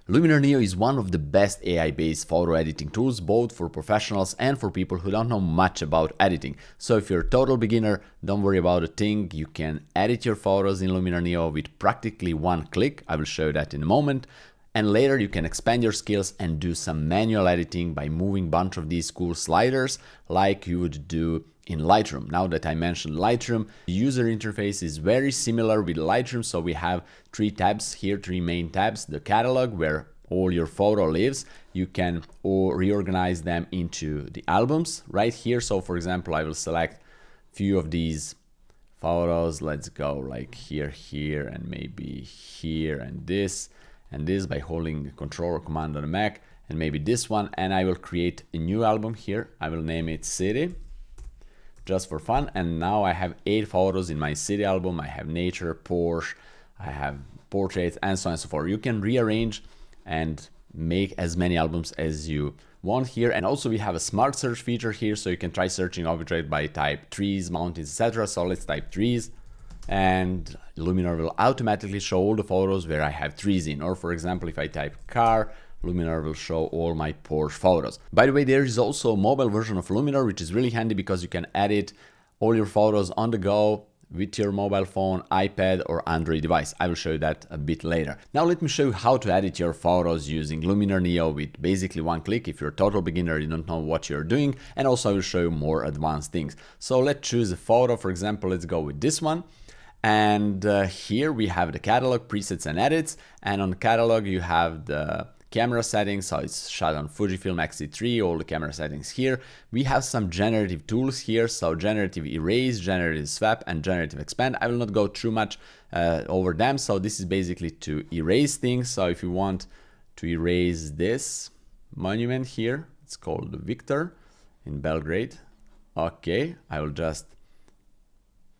Luminar Neo is one of the best AI-based photo editing tools, both for professionals and for people who don't know much about editing. So if you're a total beginner, don't worry about a thing. You can edit your photos in Luminar Neo with practically one click. I will show you that in a moment. And later you can expand your skills and do some manual editing by moving a bunch of these cool sliders like you would do in Lightroom. Now that I mentioned Lightroom, the user interface is very similar with Lightroom. So we have three tabs here, three main tabs. The catalog, where all your photo lives. You can reorganize them into the albums right here. So for example, I will select a few of these photos. Let's go like here, here, and maybe here, and this by holding Control or Command on the Mac, and maybe this one. And I will create a new album here. I will name it City, just for fun. And now I have 8 photos in my city album. I have nature, Porsche, I have portraits, and so on and so forth. You can rearrange and make as many albums as you want here. And also we have a smart search feature here, so you can try searching object by type trees, mountains, etc. So let's type trees, and Luminar will automatically show all the photos where I have trees in. Or for example, if I type car, Luminar will show all my Porsche photos. By the way, there is also a mobile version of Luminar, which is really handy because you can edit all your photos on the go with your mobile phone, iPad, or Android device. I will show you that a bit later. Now let me show you how to edit your photos using Luminar Neo with basically one click. If you're a total beginner, you don't know what you're doing. And also I will show you more advanced things. So let's choose a photo. For example, let's go with this one. And here we have the catalog, presets and edits. And on the catalog, you have the camera settings. So it's shot on Fujifilm X-T3, all the camera settings here. We have some generative tools here. So generative erase, generative swap, and generative expand. I will not go too much over them. So this is basically to erase things. So if you want to erase this monument here, it's called Victor in Belgrade. Okay, I will just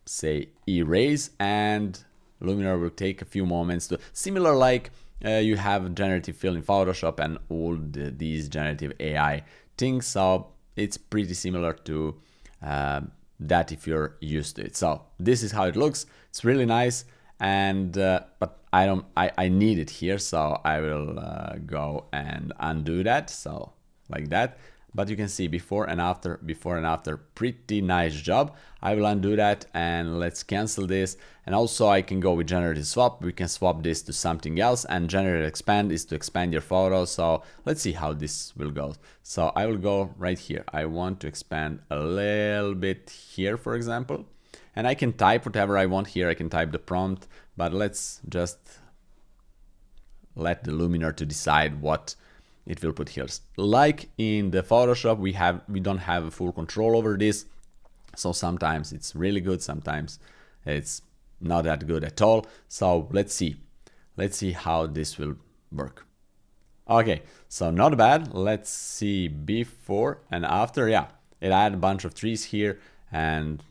say erase, and Luminar will take a few moments to, similar like you have generative fill in Photoshop and all these generative AI things. So it's pretty similar to that if you're used to it. So this is how it looks. It's really nice, and but I need it here, so I will go and undo that. So like that. But you can see before and after, pretty nice job. I will undo that, and let's cancel this. And also I can go with generative swap. We can swap this to something else, and generative expand is to expand your photo. So let's see how this will go. So I will go right here. I want to expand a little bit here, for example, and I can type whatever I want here. I can type the prompt, but let's just let the Luminar to decide what it will put here. Like in the Photoshop, we don't have a full control over this. So sometimes it's really good, sometimes it's not that good at all. So let's see how this will work. Okay, so not bad. Let's see before and after. Yeah, it had a bunch of trees here and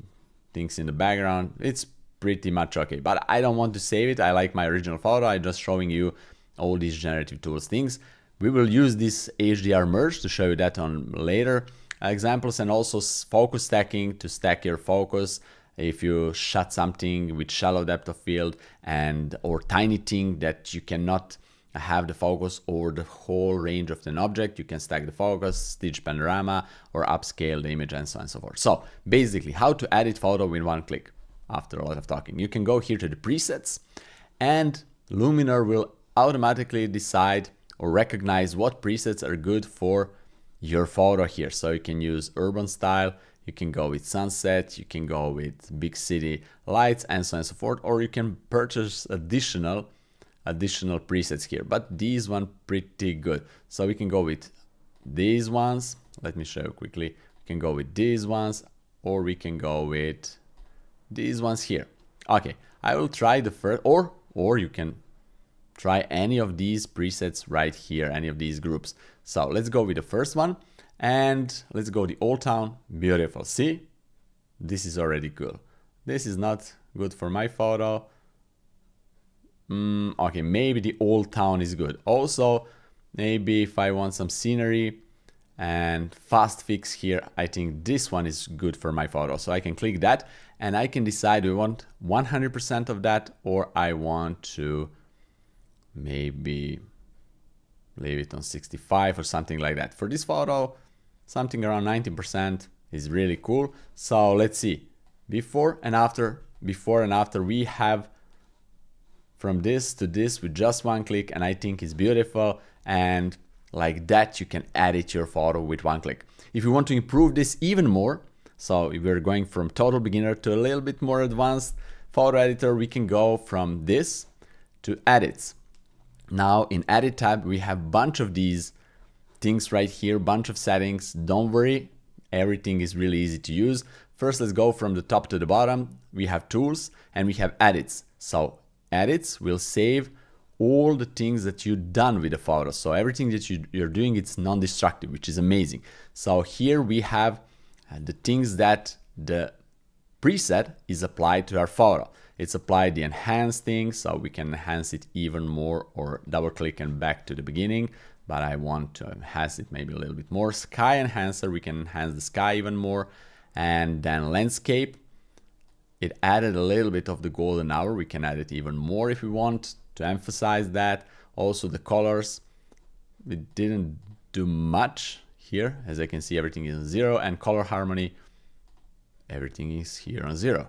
things in the background. It's pretty much okay, but I don't want to save it. I like my original photo. I'm just showing you all these generative tools things. We will use this HDR merge to show you that on later examples, and also focus stacking to stack your focus. If you shot something with shallow depth of field or tiny thing that you cannot have the focus or the whole range of an object, you can stack the focus, stitch panorama, or upscale the image, and so on and so forth. So basically how to edit photo with one click. After a lot of talking, you can go here to the presets, and Luminar will automatically decide or recognize what presets are good for your photo here. So you can use urban style, you can go with sunset, you can go with big city lights, and so on and so forth, or you can purchase additional presets here. But these one pretty good. So we can go with these ones. Let me show you quickly. We can go with these ones, or we can go with these ones here. Okay, I will try the first, or you can try any of these presets right here, any of these groups. So let's go with the first one, and let's go the Old Town. Beautiful. See, this is already cool. This is not good for my photo. Okay, maybe the Old Town is good. Also, maybe if I want some scenery and fast fix here, I think this one is good for my photo. So I can click that, and I can decide do I want 100% of that, or I want to maybe leave it on 65 or something like that. For this photo, something around 19% is really cool. So let's see, before and after, we have from this to this with just one click, and I think it's beautiful. And like that, you can edit your photo with one click. If you want to improve this even more, so if we're going from total beginner to a little bit more advanced photo editor, we can go from this to edits. Now in edit tab, we have a bunch of these things right here, bunch of settings. Don't worry, everything is really easy to use. First, let's go from the top to the bottom. We have tools and we have edits. So edits will save all the things that you've done with the photo. So everything that you're doing, it's non-destructive, which is amazing. So here we have the things that the preset is applied to our photo. It's applied the enhance thing, so we can enhance it even more, or double click and back to the beginning, but I want to enhance it maybe a little bit more. Sky enhancer, we can enhance the sky even more. And then landscape, it added a little bit of the golden hour. We can add it even more if we want to emphasize that. Also the colors, we didn't do much here. As I can see, everything is on 0, and color harmony, everything is here on 0.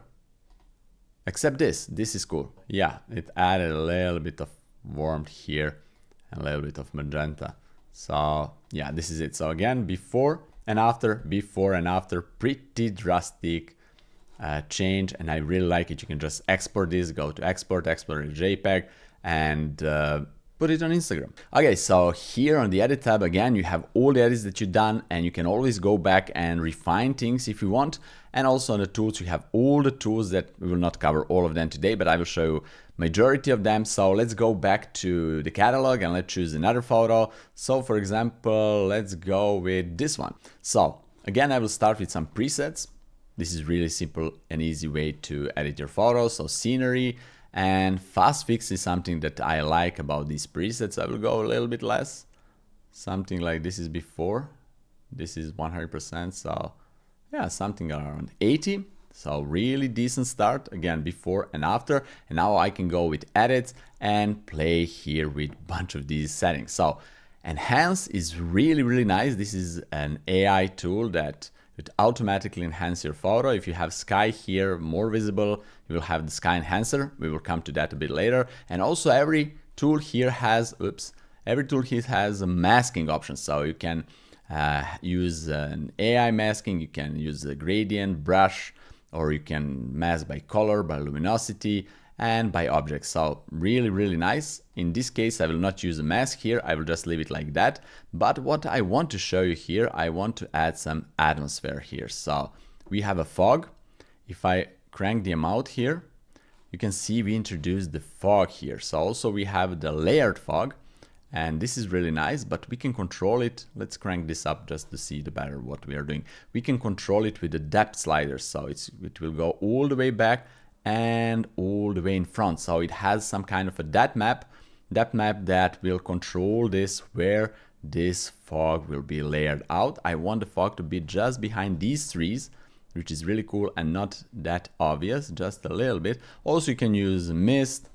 Except this is cool. Yeah, it added a little bit of warmth here, and a little bit of magenta. So yeah, this is it. So again, before and after, pretty drastic change, and I really like it. You can just export this, go to export a JPEG, and put it on Instagram. Okay, so here on the edit tab, again, you have all the edits that you've done, and you can always go back and refine things if you want. And also on the tools, you have all the tools that we will not cover all of them today, but I will show you majority of them. So let's go back to the catalog and let's choose another photo. So for example, let's go with this one. So again, I will start with some presets. This is really simple and easy way to edit your photos. So scenery and fast fix is something that I like about these presets. I will go a little bit less, something like this is before, this is 100%. So yeah, something around 80. So really decent start, again, before and after. And now I can go with edits and play here with a bunch of these settings. So enhance is really, really nice. This is an AI tool that would automatically enhance your photo. If you have sky here more visible, you will have the sky enhancer. We will come to that a bit later. And also every tool here has, a masking option. So you can use an AI masking, you can use a gradient, brush, or you can mask by color, by luminosity, and by objects. So really, really nice. In this case, I will not use a mask here. I will just leave it like that. But what I want to show you here, I want to add some atmosphere here. So we have a fog. If I crank the amount here, you can see we introduced the fog here. So also we have the layered fog. And this is really nice, but we can control it. Let's crank this up just to see the better what we are doing. We can control it with the depth slider. So it will go all the way back and all the way in front. So it has some kind of a depth map that will control this, where this fog will be layered out. I want the fog to be just behind these trees, which is really cool and not that obvious, just a little bit. Also, you can use mist.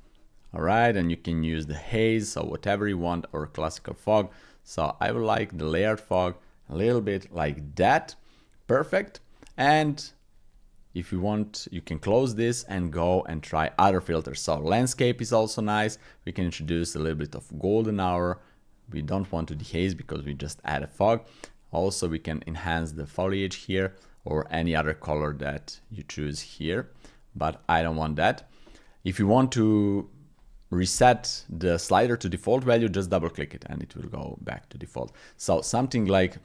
All right, and you can use the haze, so whatever you want, or classical fog. So I would like the layered fog a little bit like that. Perfect. And if you want, you can close this and go and try other filters. So landscape is also nice. We can introduce a little bit of golden hour. We don't want to dehaze because we just add a fog. Also, we can enhance the foliage here or any other color that you choose here, but I don't want that. If you want to reset the slider to default value, just double click it and it will go back to default. So something like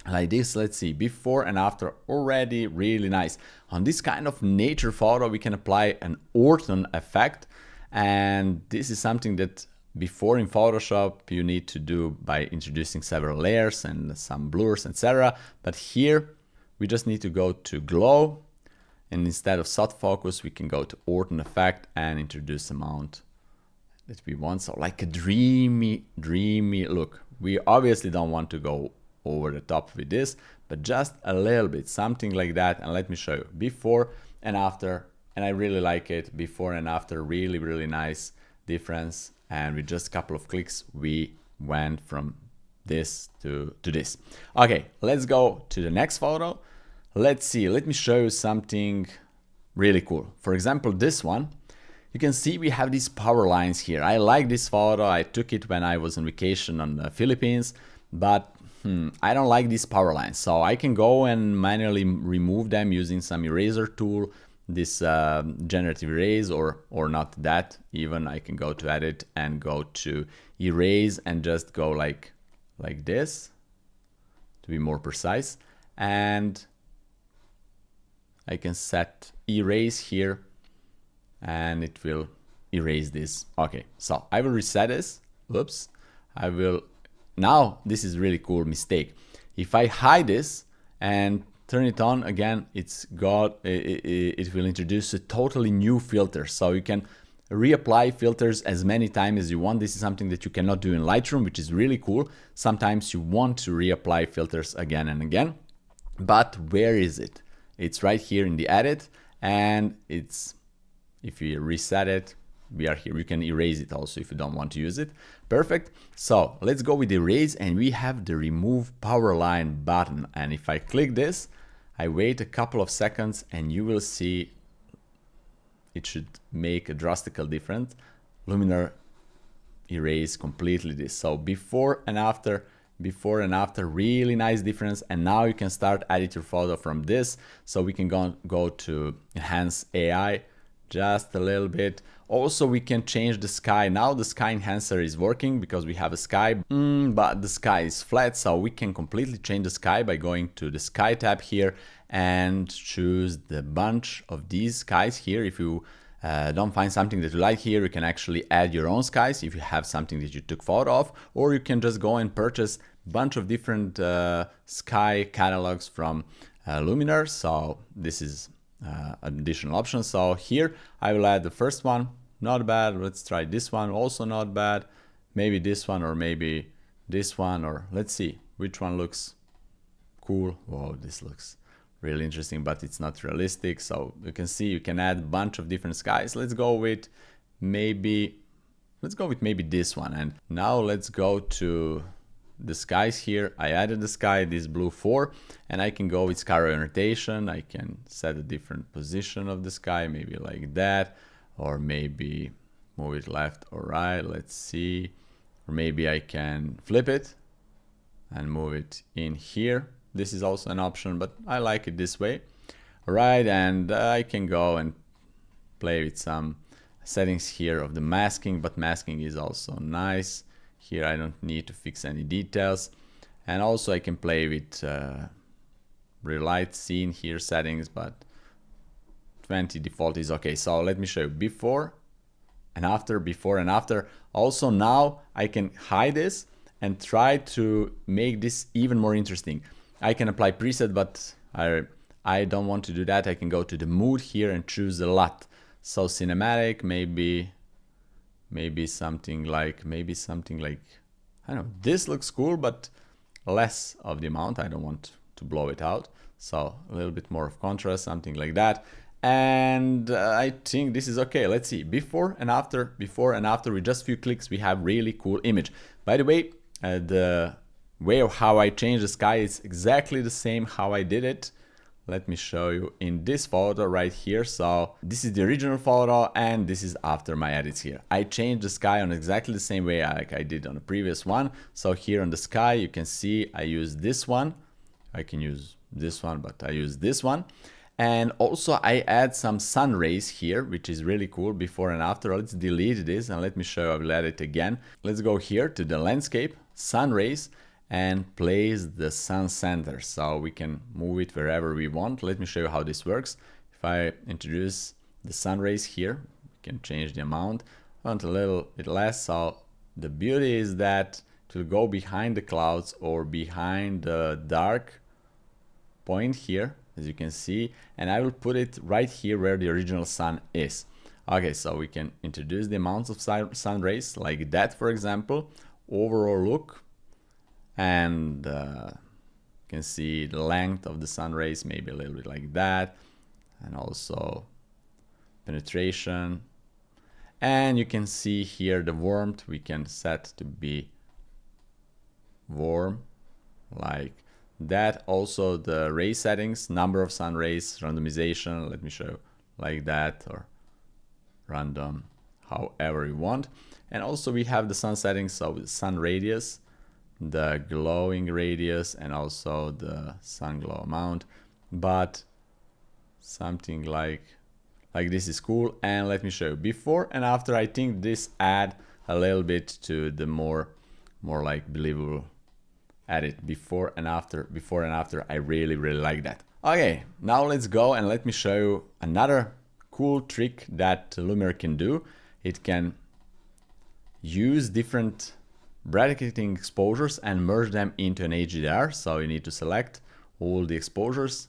this, let's see, before and after, already really nice. On this kind of nature photo, we can apply an ortho effect. And this is something that before in Photoshop, you need to do by introducing several layers and some blurs, etc. But here we just need to go to glow, and instead of soft focus, we can go to ortho effect and introduce amount that we want. So like a dreamy look. We obviously don't want to go over the top with this, but just a little bit, something like that. And let me show you before and after. And I really like it, before and after, really, really nice difference. And with just a couple of clicks, we went from this to this. Okay, let's go to the next photo. Let's see, let me show you something really cool. For example, this one, you can see we have these power lines here. I like this photo. I took it when I was on vacation on the Philippines, but I don't like these power lines. So I can go and manually remove them using some eraser tool, this generative erase, or not that even. I can go to edit and go to erase and just go like this to be more precise. And I can set erase here and it will erase this. Okay, so I will reset this. Oops. I will, now this is really cool mistake. If I hide this and turn it on again, it will introduce a totally new filter. So you can reapply filters as many times as you want. This is something that you cannot do in Lightroom, which is really cool. Sometimes you want to reapply filters again and again, but where is it? It's right here in the edit, and it's, if you reset it, we are here. You can erase it also if you don't want to use it. Perfect. So let's go with erase, and we have the remove power line button. And if I click this, I wait a couple of seconds and you will see it should make a drastic difference. Luminar erase completely this. So before and after, really nice difference. And now you can start edit your photo from this. So we can go to enhance AI just a little bit. Also, we can change the sky. Now the sky enhancer is working because we have a sky, but the sky is flat. So we can completely change the sky by going to the sky tab here and choose the bunch of these skies here. If you don't find something that you like here, you can actually add your own skies if you have something that you took photo of, or you can just go and purchase a bunch of different sky catalogs from Luminar. So this is an additional option. So here I will add the first one. Not bad. Let's try this one. Also not bad. Maybe this one, or maybe this one, or let's see which one looks cool. Whoa, this looks really interesting, but it's not realistic. So you can see you can add a bunch of different skies. Let's go with maybe this one. And now let's go to the skies here. I added the sky, this blue 4, and I can go with sky orientation. I can set a different position of the sky, maybe like that, or maybe move it left or right. Let's see. Or maybe I can flip it and move it in here. This is also an option, but I like it this way. All right, and I can go and play with some settings here of the masking, but masking is also nice. Here I don't need to fix any details. And also I can play with relight scene here settings, but 20 default is okay. So let me show you before and after, before and after. Also now I can hide this and try to make this even more interesting. I can apply preset, but I don't want to do that. I can go to the mood here and choose a lot. So cinematic, maybe something like, I don't know, this looks cool, but less of the amount. I don't want to blow it out. So a little bit more of contrast, something like that. And I think this is okay. Let's see, before and after, with just a few clicks, we have really cool image. By the way, the way of how I change the sky is exactly the same how I did it. Let me show you in this photo right here. So this is the original photo and this is after my edits here. I changed the sky on exactly the same way like I did on the previous one. So here on the sky, you can see I use this one. I can use this one, but I use this one. And also I add some sun rays here, which is really cool, before and after. Let's delete this and let me show you. I will add it again. Let's go here to the landscape, sun rays, and place the sun center. So we can move it wherever we want. Let me show you how this works. If I introduce the sun rays here, we can change the amount. I want a little bit less. So the beauty is that it will go behind the clouds or behind the dark point here, as you can see, and I will put it right here where the original sun is. Okay, so we can introduce the amounts of sun rays like that, for example. Overall look, and you can see the length of the sun rays, maybe a little bit like that, and also penetration. And you can see here the warmth we can set to be warm, like that. Also the ray settings, number of sun rays, randomization, let me show like that, or random, however you want. And also we have the sun settings, so the sun radius, the glowing radius, and also the sun glow amount. But something like this is cool. And let me show you before and after. I think this add a little bit to the more like believable edit. Before and after, I really like that. Okay, now let's go and let me show you another cool trick that Luminar can do. It can use different bracketing exposures and merge them into an HDR. So you need to select all the exposures,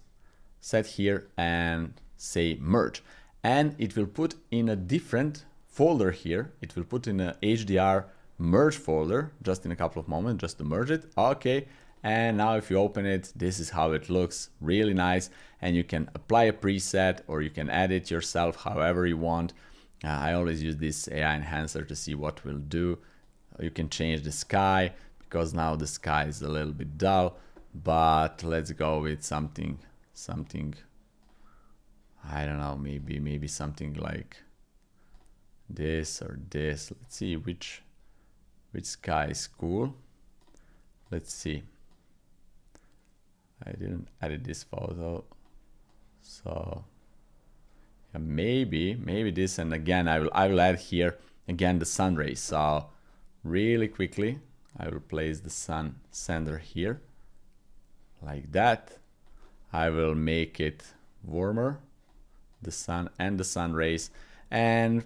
set here and say merge, and it will put in a different folder here. It will put in a HDR merge folder just in a couple of moments, just to merge it. Okay, and now if you open it, this is how it looks, really nice. And you can apply a preset or you can add it yourself however you want. I always use this AI enhancer to see what we'll do. You can change the sky, because now the sky is a little bit dull, but let's go with something, I don't know, maybe something like this or this. Let's see which sky is cool. Let's see. I didn't edit this photo, so yeah, maybe this. And again, I will add here again the sun rays. So really quickly, I will place the sun sender here like that. I will make it warmer, the sun and the sun rays. And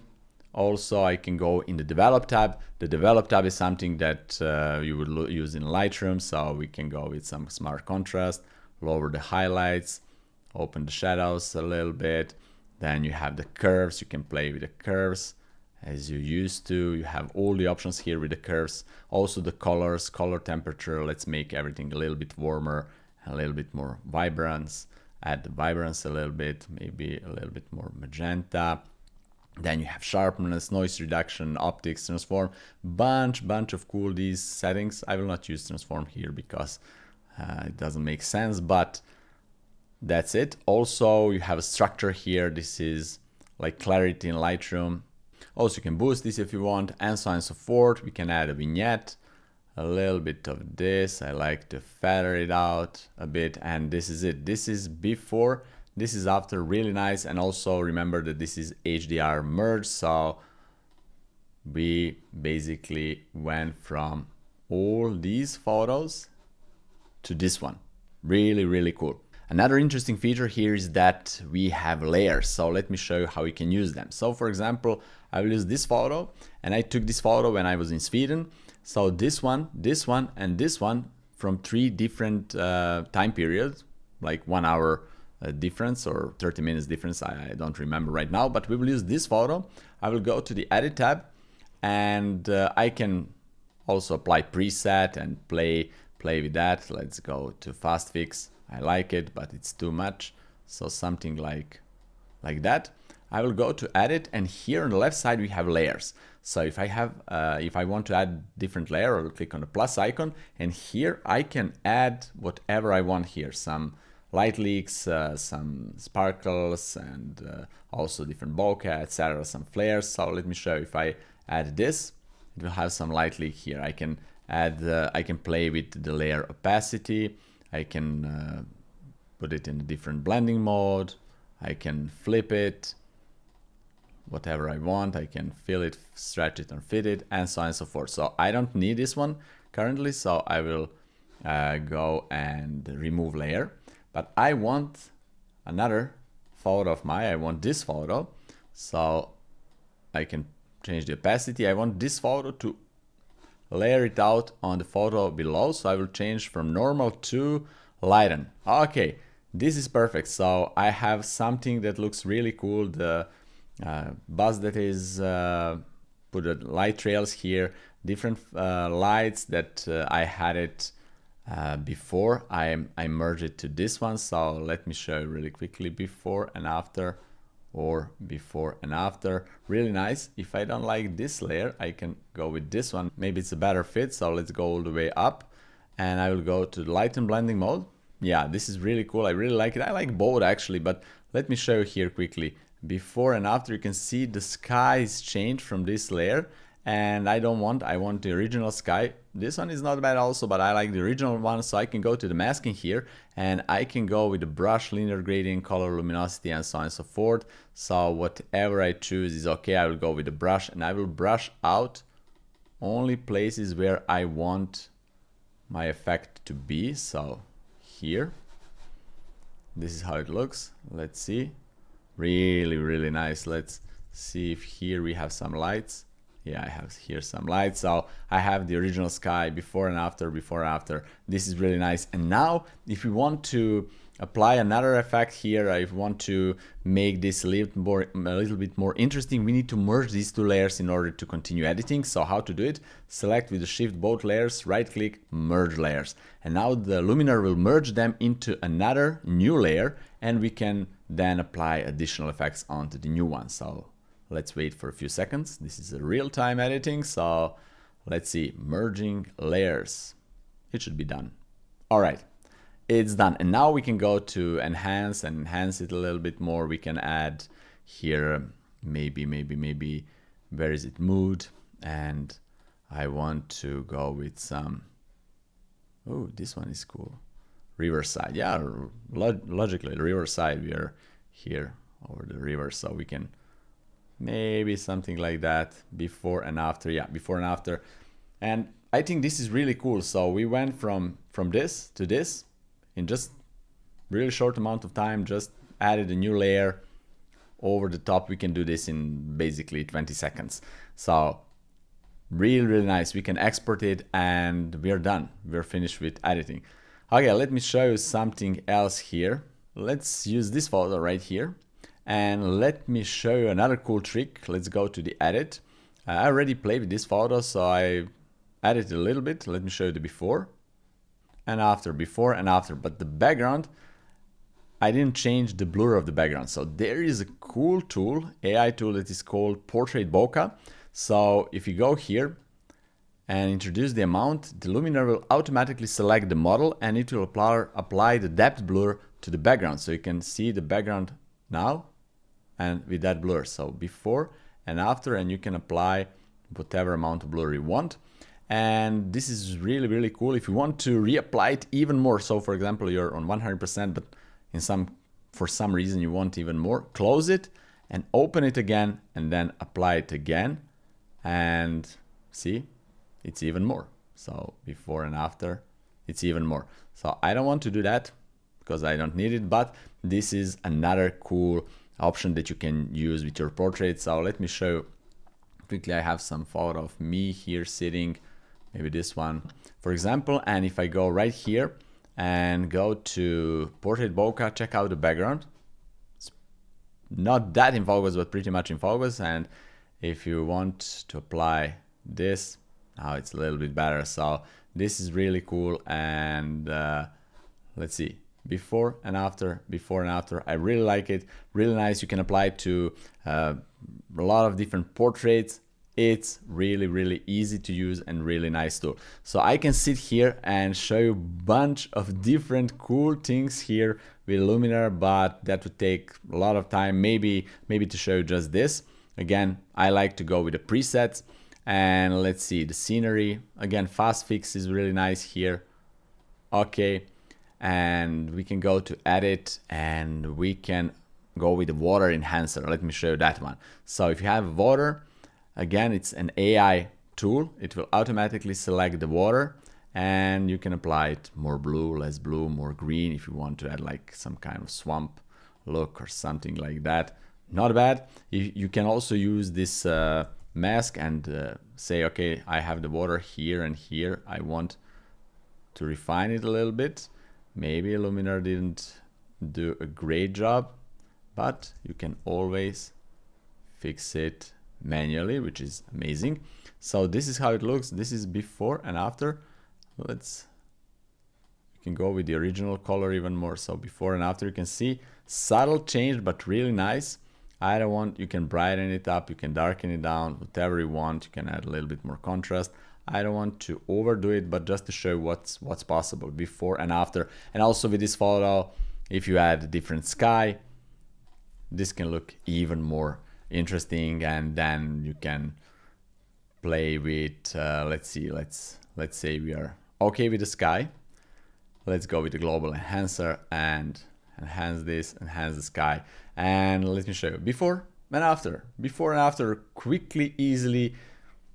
also I can go in the develop tab. The develop tab is something that you would use in Lightroom. So we can go with some smart contrast, lower the highlights, open the shadows a little bit. Then you have the curves. You can play with the curves as you used to. You have all the options here with the curves. Also the colors, color temperature. Let's make everything a little bit warmer, a little bit more vibrance. Add the vibrance a little bit, maybe a little bit more magenta. Then you have sharpness, noise reduction, optics, transform, bunch of cool these settings. I will not use transform here because it doesn't make sense, but that's it. Also, you have a structure here. This is like clarity in Lightroom. Also, you can boost this if you want, and so on and so forth. We can add a vignette, a little bit of this. I like to feather it out a bit, and this is it. This is before, this is after, really nice. And also remember that this is HDR merge, so we basically went from all these photos to this one. Really cool. Another interesting feature here is that we have layers. So let me show you how you can use them. So for example, I will use this photo, and I took this photo when I was in Sweden. So this one, and this one from 3 different time periods, like 1 hour difference or 30 minutes difference. I don't remember right now, but we will use this photo. I will go to the edit tab, and I can also apply preset and play with that. Let's go to fast fix. I like it, but it's too much. So something like that. I will go to edit, and here on the left side we have layers. So if I want to add different layer, I will click on the plus icon, and here I can add whatever I want here. Some light leaks, some sparkles, and also different bokeh, etc. Some flares. So let me show you. If I add this, it will have some light leak here. I can add, I can play with the layer opacity. I can put it in a different blending mode. I can flip it, whatever I want. I can fill it, stretch it, and fit it, and so on and so forth. So I don't need this one currently, so I will go and remove layer. But I want another photo of mine. I want this photo, so I can change the opacity. I want this photo to layer it out on the photo below, so I will change from normal to lighten. Okay, this is perfect. So I have something that looks really cool. The bus that is put the light trails here, different lights that I had it before. I merged it to this one. So let me show you really quickly before and after, or before and after. Really nice. If I don't like this layer, I can go with this one. Maybe it's a better fit. So let's go all the way up, and I will go to the light and blending mode. Yeah, this is really cool. I really like it. I like both actually, but let me show you here quickly. Before and after, you can see the sky is changed from this layer, and I want the original sky. This one is not bad also, but I like the original one, so I can go to the masking here, and I can go with the brush, linear gradient, color, luminosity, and so on and so forth. So whatever I choose is okay. I will go with the brush, and I will brush out only places where I want my effect to be. So here, this is how it looks. Let's see. Really nice. Let's see if here we have some lights. Yeah, I have here some lights. So I have the original sky before and after, before and after. This is really nice. And now if we want to apply another effect here, if we want to make this a little bit more interesting, we need to merge these two layers in order to continue editing. So how to do it? Select with the shift both layers, right click, merge layers. And now the Luminar will merge them into another new layer, and we can then apply additional effects onto the new one. So let's wait for a few seconds. This is a real-time editing, so let's see, merging layers. It should be done. All right, it's done. And now we can go to enhance and enhance it a little bit more. We can add here, maybe, where is it, mood? And I want to go with some, oh, this one is cool. Riverside, yeah, logically, Riverside, we are here over the river, so we can maybe something like that, before and after. Yeah, before and after. And I think this is really cool. So we went from this to this in just really short amount of time, just added a new layer over the top. We can do this in basically 20 seconds. So really nice. We can export it and we're done. We're finished with editing. Okay, let me show you something else here. Let's use this photo right here. And let me show you another cool trick. Let's go to the edit. I already played with this photo, so I edited a little bit. Let me show you the before and after, but the background, I didn't change the blur of the background. So there is a cool tool, AI tool, that is called Portrait Bokeh. So if you go here and introduce the amount, the Luminar will automatically select the model and it will apply the depth blur to the background. So you can see the background now and with that blur. So before and after, and you can apply whatever amount of blur you want. And this is really cool. If you want to reapply it even more, so for example, you're on 100%, but for some reason you want even more, close it and open it again and then apply it again. And see, it's even more. So before and after, it's even more. So I don't want to do that because I don't need it, but this is another cool option that you can use with your portrait. So let me show you quickly. I have some photo of me here sitting, maybe this one, for example. And if I go right here and go to Portrait Bokeh, check out the background. It's not that in focus, but pretty much in focus. And if you want to apply this, now it's a little bit better. So this is really cool. And let's see, before and after. I really like it. Really nice. You can apply it to a lot of different portraits. It's really easy to use and really nice tool. So I can sit here and show you a bunch of different cool things here with Luminar, but that would take a lot of time, maybe to show you just this. Again, I like to go with the presets. And let's see, the scenery. Again, fast fix is really nice here. Okay, and we can go to edit and we can go with the water enhancer. Let me show you that one. So if you have water, again, it's an AI tool. It will automatically select the water and you can apply it more blue, less blue, more green if you want to add like some kind of swamp look or something like that. Not bad. You can also use this mask and say, okay, I have the water here and here. I want to refine it a little bit. Maybe Luminar didn't do a great job, but you can always fix it manually, which is amazing. So this is how it looks. This is before and after. You can go with the original color even more. So before and after, you can see subtle change, but really nice. You can brighten it up, you can darken it down, whatever you want. You can add a little bit more contrast. I don't want to overdo it, but just to show what's possible before and after. And also with this photo, if you add a different sky, this can look even more interesting, and then you can play with let's say we are okay with the sky. Let's go with the global enhancer and enhance this, enhance the sky, and let me show you before and after quickly, easily.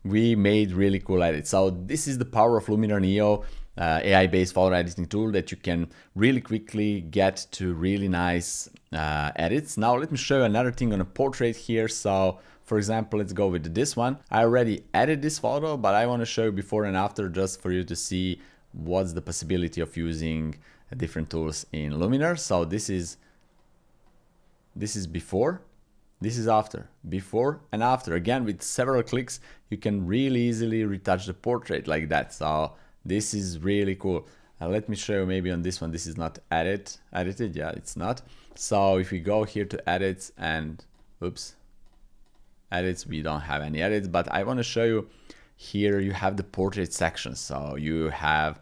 We made really cool edits. So this is the power of Luminar Neo, AI-based photo editing tool, that you can really quickly get to really nice edits. Now let me show you another thing on a portrait here. So for example, let's go with this one. I already edited this photo, but I want to show you before and after, just for you to see what's the possibility of using different tools in Luminar. So this is before, this is after, before and after. Again, with several clicks, you can really easily retouch the portrait like that. So this is really cool. Let me show you maybe on this one. This is not edited. Yeah, it's not. So if we go here to edits and oops, edits, we don't have any edits, but I want to show you here you have the portrait section. So you have,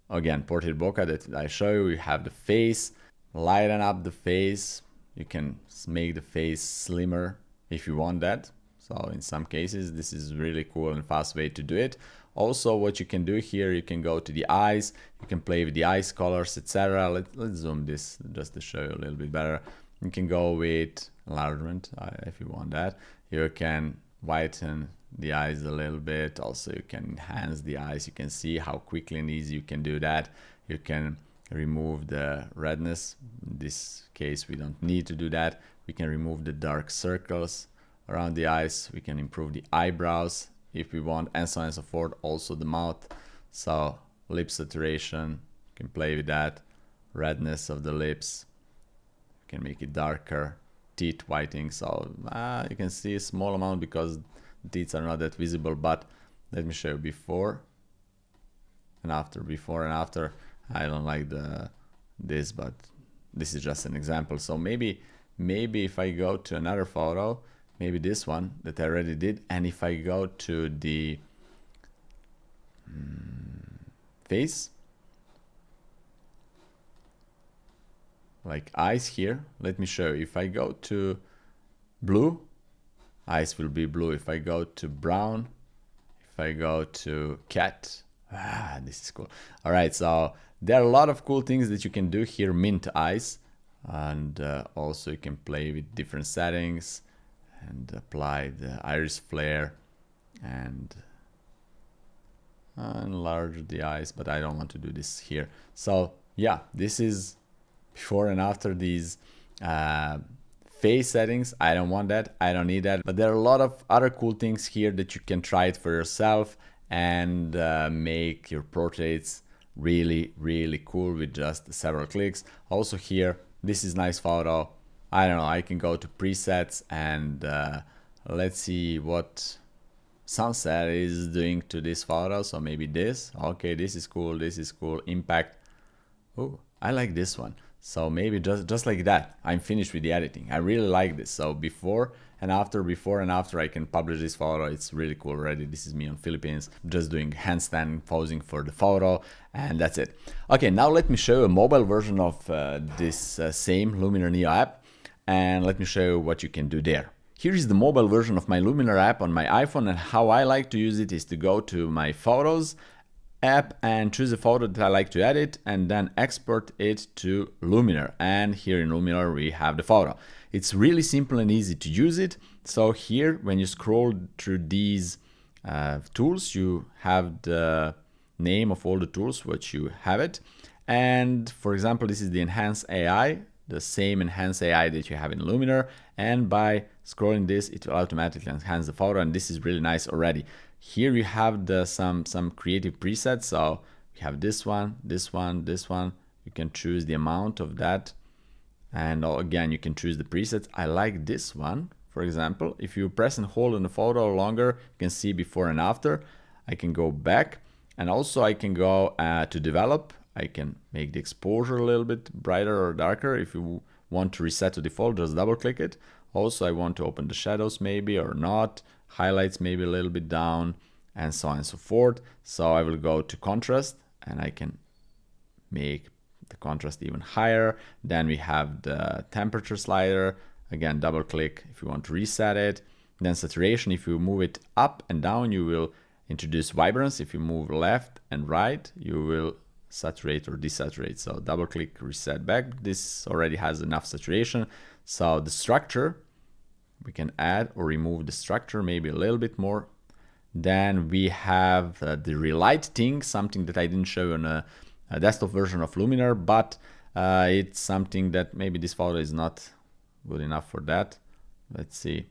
again, portrait bokeh that I show you. You have the face, lighten up the face. You can make the face slimmer if you want that. So in some cases, this is really cool and fast way to do it. Also, what you can do here, you can go to the eyes, you can play with the eyes colors, etc. Let's zoom this just to show you a little bit better. You can go with enlargement if you want that. You can whiten the eyes a little bit. Also, you can enhance the eyes. You can see how quickly and easy you can do that. You can remove the redness. In this case, we don't need to do that. We can remove the dark circles around the eyes. We can improve the eyebrows if we want, and so on and so forth. Also the mouth. So lip saturation, you can play with that. Redness of the lips, you can make it darker. Teeth whitening, so you can see a small amount because the teeth are not that visible, but let me show you before and after, before and after. I don't like this, but this is just an example. So maybe if I go to another photo, maybe this one that I already did, and if I go to the face, like eyes here, let me show you. If I go to blue, eyes will be blue. If I go to brown, if I go to cat, this is cool. All right, so there are a lot of cool things that you can do here. Mint eyes, and also you can play with different settings and apply the iris flare and enlarge the eyes, but I don't want to do this here. So yeah, this is before and after these face settings. I don't want that, I don't need that, but there are a lot of other cool things here that you can try it for yourself and make your portraits really cool with just several clicks. Also here, this is nice photo. I don't know, I can go to presets and let's see what sunset is doing to this photo. So maybe this, okay, this is cool, impact. Oh, I like this one. So maybe just like that, I'm finished with the editing. I really like this. So before and after, I can publish this photo. It's really cool already. This is me on Philippines, just doing handstand posing for the photo, and that's it. Okay, now let me show you a mobile version of this same Luminar Neo app, and let me show you what you can do there. Here is the mobile version of my Luminar app on my iPhone, and how I like to use it is to go to my Photos app and choose a photo that I like to edit, and then export it to Luminar. And here in Luminar we have the photo. It's really simple and easy to use it. So here, when you scroll through these tools, you have the name of all the tools which you have it. And for example, this is the Enhance AI, the same Enhance AI that you have in Luminar. And by scrolling this, it will automatically enhance the photo, and this is really nice already. Here you have some creative presets. So you have this one. You can choose the amount of that, and again you can choose the presets. I like this one, for example. If you press and hold on the photo longer, you can see before and after. I can go back, and also I can go to develop. I can make the exposure a little bit brighter or darker. If you want to reset to default, just double click it. Also, I want to open the shadows maybe or not, highlights maybe a little bit down, and so on and so forth. So I will go to contrast and I can make the contrast even higher. Then we have the temperature slider. Again, double click if you want to reset it. Then saturation, if you move it up and down, you will introduce vibrance. If you move left and right, you will saturate or desaturate. So double click, reset back. This already has enough saturation. So the structure, we can add or remove the structure, maybe a little bit more. Then we have the relight thing, something that I didn't show on a desktop version of Luminar, but it's something that maybe this photo is not good enough for that. Let's see.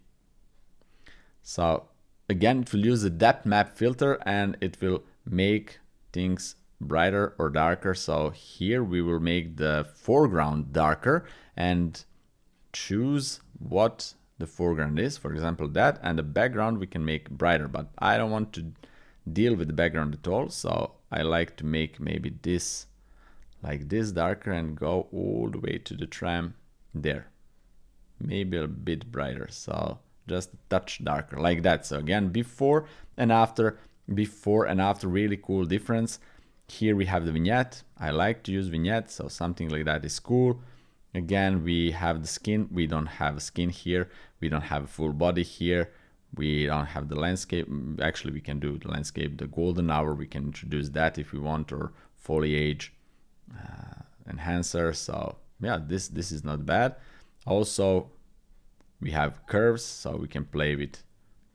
So again, it will use the depth map filter and it will make things brighter or darker. So here we will make the foreground darker and choose what the foreground is, for example that, and the background we can make brighter, but I don't want to deal with the background at all, so I like to make maybe this like this darker and go all the way to the tram there, maybe a bit brighter, so just a touch darker like that. So again, before and after, really cool difference. Here we have the vignette. I like to use vignette, so something like that is cool. Again, we have the skin. We don't have a skin here. We don't have a full body here. We don't have the landscape. Actually, we can do the landscape, the golden hour. We can introduce that if we want, or foliage enhancer. So yeah, this is not bad. Also, we have curves, so we can play with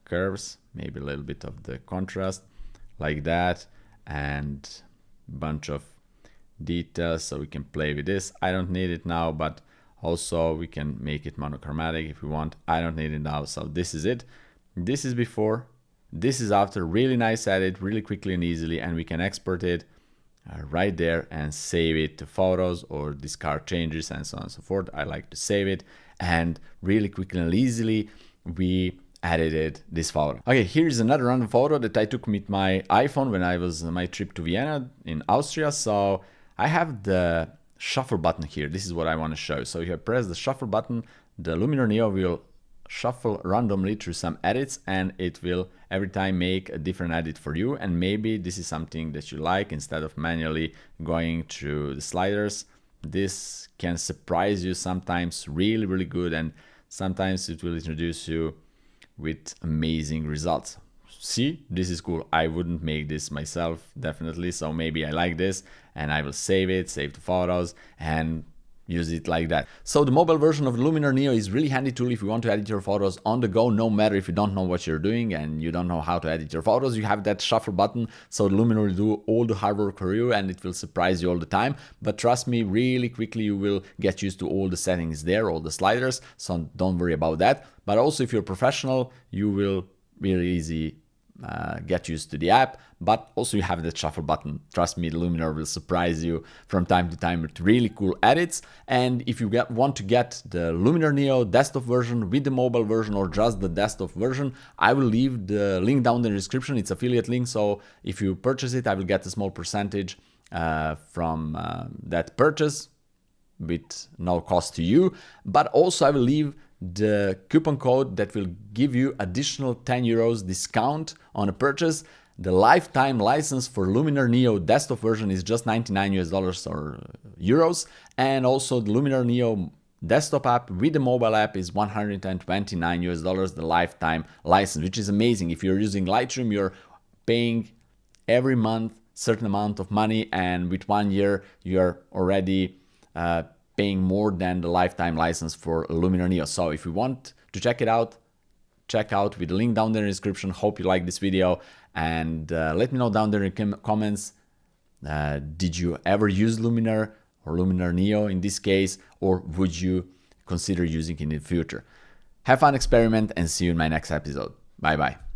curves, maybe a little bit of the contrast like that, and bunch of details, so we can play with this. I don't need it now, but also we can make it monochromatic if we want. I don't need it now. So this is it. This is before, this is after. Really nice edit, really quickly and easily, and we can export it right there and save it to photos or discard changes and so on and so forth. I like to save it, and really quickly and easily we edited this photo. Okay, here's another random photo that I took with my iPhone when I was on my trip to Vienna in Austria. So I have the shuffle button here. This is what I want to show. So if you press the shuffle button, the Luminar Neo will shuffle randomly through some edits, and it will every time make a different edit for you. And maybe this is something that you like. Instead of manually going through the sliders, this can surprise you sometimes really, really good, and sometimes it will introduce you with amazing results. See, this is cool. I wouldn't make this myself, definitely. So maybe I like this and I will save it, save the photos, and use it like that. So the mobile version of the Luminar Neo is really handy tool if you want to edit your photos on the go, no matter if you don't know what you're doing and you don't know how to edit your photos. You have that shuffle button, so the Luminar will do all the hard work for you and it will surprise you all the time. But trust me, really quickly you will get used to all the settings there, all the sliders, so don't worry about that. But also if you're a professional, you will really easy get used to the app, but also you have that shuffle button. Trust me, the Luminar will surprise you from time to time with really cool edits. And if you want to get the Luminar Neo desktop version with the mobile version or just the desktop version, I will leave the link down in the description. It's affiliate link, so if you purchase it, I will get a small percentage from that purchase with no cost to you. But also I will leave the coupon code that will give you additional 10 euros discount on a purchase. The lifetime license for Luminar Neo desktop version is just $99 or euros, and also the Luminar Neo desktop app with the mobile app is $129 the lifetime license, which is amazing. If you're using Lightroom, you're paying every month certain amount of money, and with 1 year you're already paying more than the lifetime license for Luminar Neo. So if you want to check it out, check out with the link down there in the description. Hope you like this video, and let me know down there in the comments, did you ever use Luminar or Luminar Neo in this case, or would you consider using it in the future? Have fun, experiment, and see you in my next episode. Bye bye.